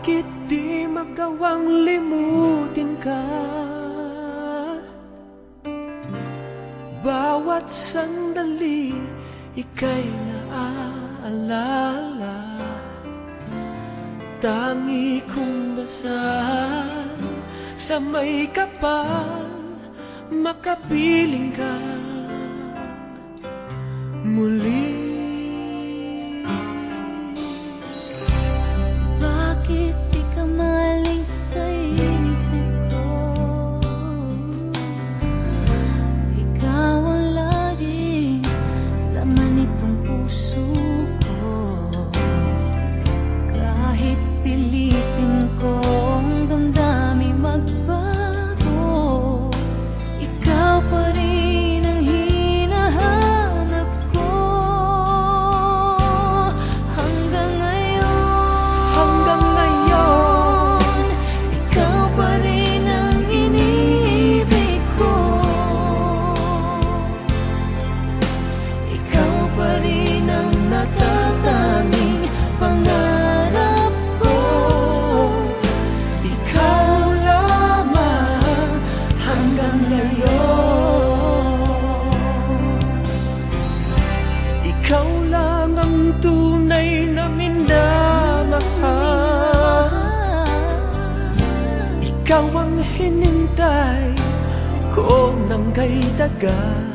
Bakit di magawang limutin ka? Bawat sandali ika'y naaalala. Tangi kong dasal sa may kapal, makapiling ka muli. Bakit di ka maling sa isip ko? Ikaw ang laging laman nitong puso ko. Kahit pilitin kong damdamin magbago, ikaw pa rin ang hinahanap ko. Hanggang ngayon, ikaw pa rin ang iniibig ko. Ikaw pa rin ang natatanging pangarap ko. Ikaw lamang hanggang ngayon. Ikaw lang ang tunay na minamahal. Ikaw ang hinintay ko ng kay dagat.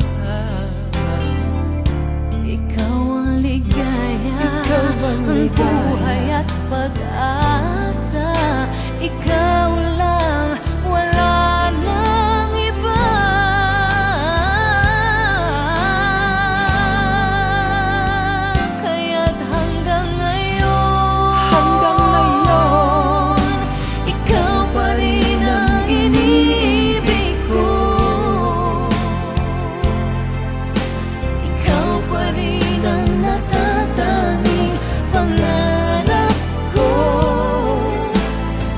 Ikaw ang ligaya, Ikaw ang ang ligaya. buhay at pag-asa. Ikaw lang, wala nang iba. Kaya't hanggang ngayon, ikaw pa rin ang iniibig ko. Ikaw pa rin ang natatanging pangarap ko.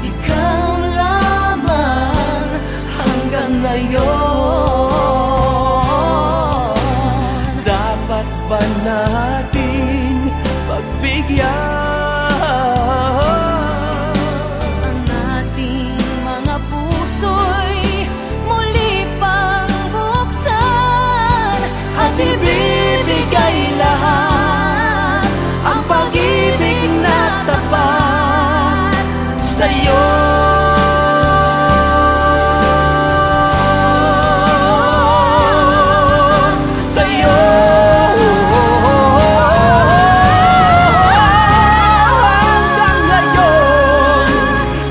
Ikaw lamang hanggang ngayon. Dapat ba nating pagbigyan Ang ating mga puso'y muli pang buksan at ibibigay lahat ang pag-ibig na tapat sa'yo. sa'yo. Hanggang ngayon,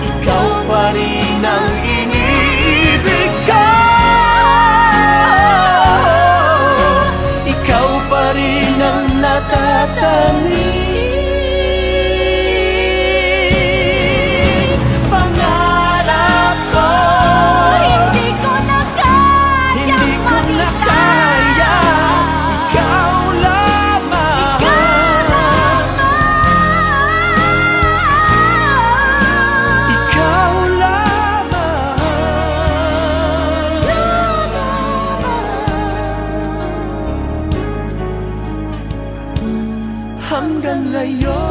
ikaw pa rin ang iniibig ko. Ikaw pa rin ang natatanging pangarap ko. Hindi ko na kaya Hindi ko na kaya, ikaw lamang. Ikaw lamang. Hanggang ngayon.